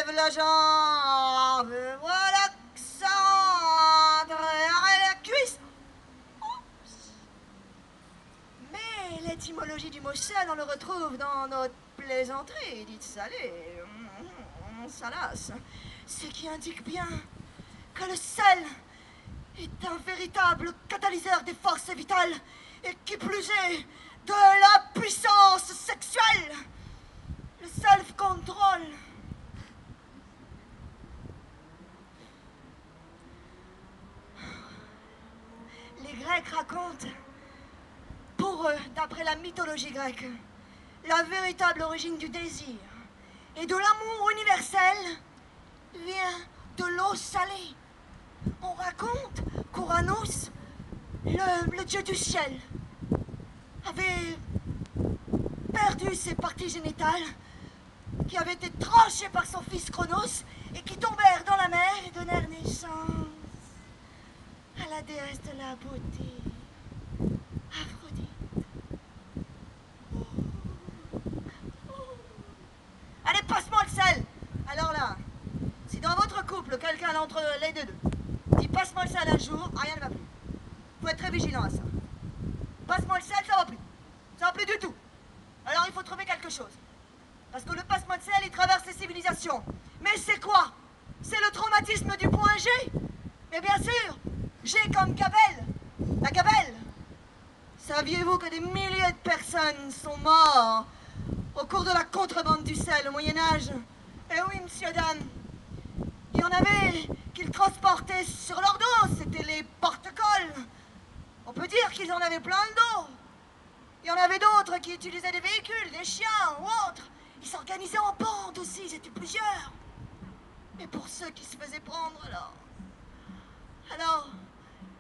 lève la jambe, voilà que ça rentre, arrête la cuisse. Oups. Mais l'étymologie du mot sel, on le retrouve dans notre plaisanterie, dite salée, salace, ce qui indique bien que le sel est un véritable catalyseur des forces vitales et qui plus est de la puissance sexuelle, le self-control. Les Grecs racontent, pour eux, d'après la mythologie grecque, la véritable origine du désir et de l'amour universel vient de l'eau salée. On raconte qu'Uranus, le dieu du ciel, avait perdu ses parties génitales qui avaient été tranchées par son fils Chronos et qui tombèrent dans la mer et donnèrent naissance à la déesse de la beauté, Aphrodite. Allez, passe-moi le sel. Alors là, si dans votre couple, quelqu'un d'entre les deux dit passe-moi le sel un jour, rien ne va plus. Faut être très vigilant à ça. Passe-moi le sel, ça va plus. Ça va plus du tout. Alors il faut trouver quelque chose. Parce que le passe-moi le sel, il traverse les civilisations. Mais c'est quoi? C'est le traumatisme du point G. Mais bien sûr, G comme Gabelle. La Gabelle. Saviez-vous que des milliers de personnes sont mortes au cours de la contrebande du sel au Moyen-Âge? Eh oui, monsieur, dame. Il y en avait qu'ils transportaient sur leur dos, c'était les porte-cols. On peut dire qu'ils en avaient plein le dos. Il y en avait d'autres qui utilisaient des véhicules, des chiens ou autres. Ils s'organisaient en bandes aussi, ils étaient plusieurs. Et pour ceux qui se faisaient prendre, alors,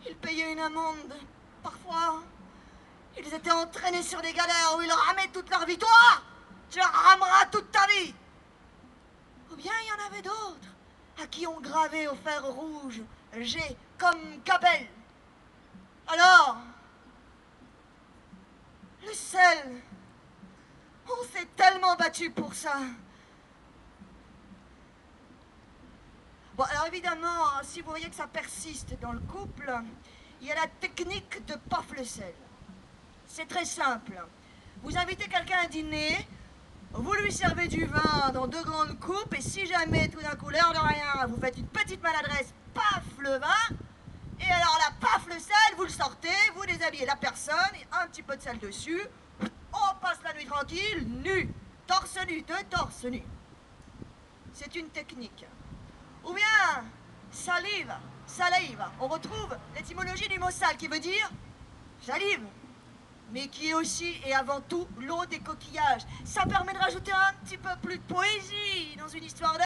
ils payaient une amende. Parfois, ils étaient entraînés sur des galères où ils ramaient toute leur vie. Toi, tu rameras toute ta vie. Ou bien il y en avait d'autres à qui on gravait au fer rouge G comme Gabelle. Alors, le sel, on s'est tellement battu pour ça. Bon, alors évidemment, si vous voyez que ça persiste dans le couple, il y a la technique de paf le sel. C'est très simple. Vous invitez quelqu'un à dîner, vous lui servez du vin dans 2 grandes coupes, et si jamais tout d'un coup, l'air de rien, vous faites une petite maladresse, paf le vin, et alors là, paf le sel, vous le sortez, vous déshabillez la personne, et un petit peu de sel dessus, on passe la nuit tranquille, nu, torse nu, 2 torse nu. C'est une technique. Ou bien, salive, salive, on retrouve l'étymologie du mot sal qui veut dire salive, mais qui est aussi et avant tout l'eau des coquillages. Ça permet de rajouter un petit peu plus de poésie dans une histoire